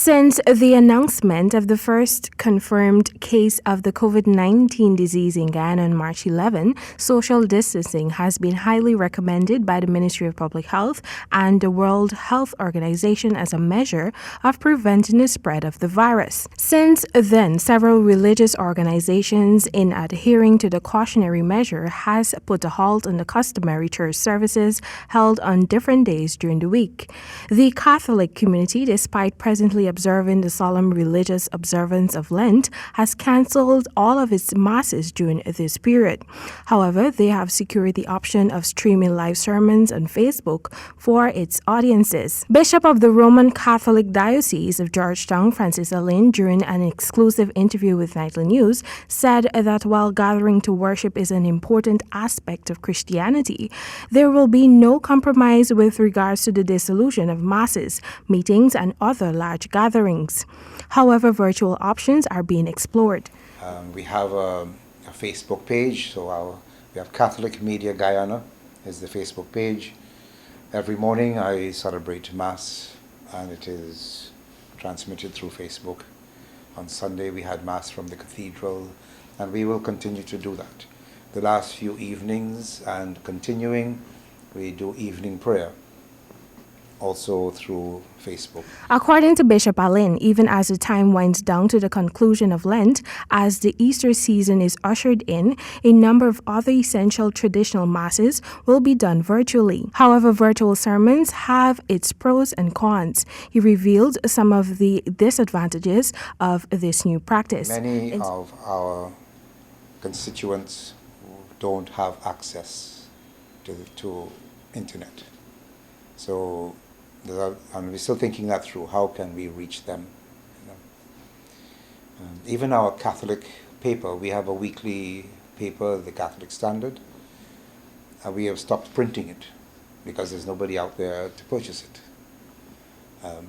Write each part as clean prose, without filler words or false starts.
Since the announcement of the first confirmed case of the COVID-19 disease in Guyana on March 11, social distancing has been highly recommended by the Ministry of Public Health and the World Health Organization as a measure of preventing the spread of the virus. Since then, several religious organizations, in adhering to the cautionary measure, has put a halt on the customary church services held on different days during the week. The Catholic community, despite presently observing the solemn religious observance of Lent, has cancelled all of its masses during this period. However, they have secured the option of streaming live sermons on Facebook for its audiences. Bishop of the Roman Catholic Diocese of Georgetown, Francis ALLEYNE, during an exclusive interview with Nightly News, said that while gathering to worship is an important aspect of Christianity, there will be no compromise with regards to the dissolution of masses, meetings, and other large gatherings. However, virtual options are being explored. We have a Facebook page, so we have Catholic Media Guyana is the Facebook page. Every morning I celebrate Mass and it is transmitted through Facebook. On Sunday we had Mass from the cathedral and we will continue to do that. The last few evenings and continuing, we do evening prayer, also through Facebook. According to Bishop ALLEYNE, even as the time winds down to the conclusion of Lent, as the Easter season is ushered in, a number of other essential traditional masses will be done virtually. However, virtual sermons have its pros and cons. He revealed some of the disadvantages of this new practice. Many of our constituents don't have access to internet. So, and we're still thinking that through. How can we reach them? Even our Catholic paper, we have a weekly paper, the Catholic Standard, and we have stopped printing it because there's nobody out there to purchase it.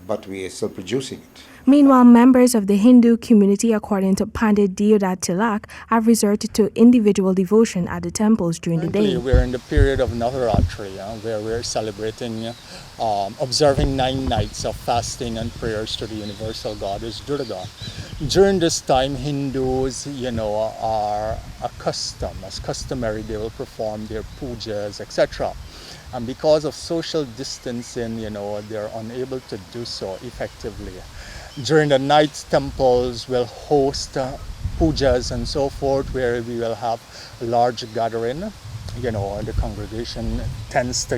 But we are still producing it. Meanwhile, members of the Hindu community, according to Pandit Deodat Tilak, have resorted to individual devotion at the temples during the day. We're in the period of Navaratri, where we're celebrating, observing 9 nights of fasting and prayers to the universal goddess Durga. During this time, Hindus, are accustomed, as customary, they will perform their pujas, etc. And because of social distancing, they're unable to do so effectively. During the night, temples will host pujas and so forth, where we will have a large gathering. The congregation tends to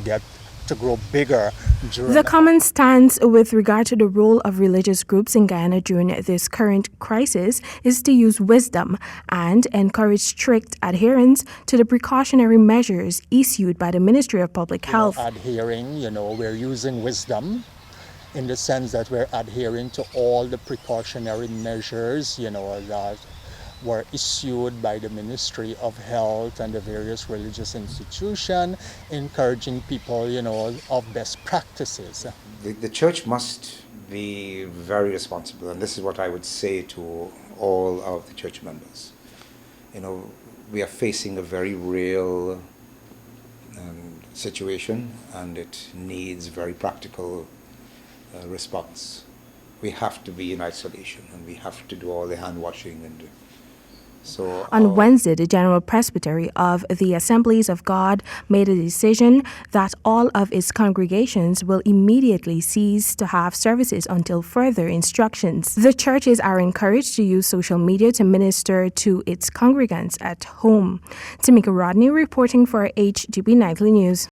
grow bigger. The common stance with regard to the role of religious groups in Guyana during this current crisis is to use wisdom and encourage strict adherence to the precautionary measures issued by the Ministry of Public Health. We're using wisdom in the sense that we're adhering to all the precautionary measures, that were issued by the Ministry of Health and the various religious institutions, encouraging people, of best practices. The church must be very responsible, and this is what I would say to all of the church members. We are facing a very real situation, and it needs very practical response. We have to be in isolation, and we have to do all the hand washing and On Wednesday, the General Presbytery of the Assemblies of God made a decision that all of its congregations will immediately cease to have services until further instructions. The churches are encouraged to use social media to minister to its congregants at home. Temika Rodney reporting for HGB Nightly News.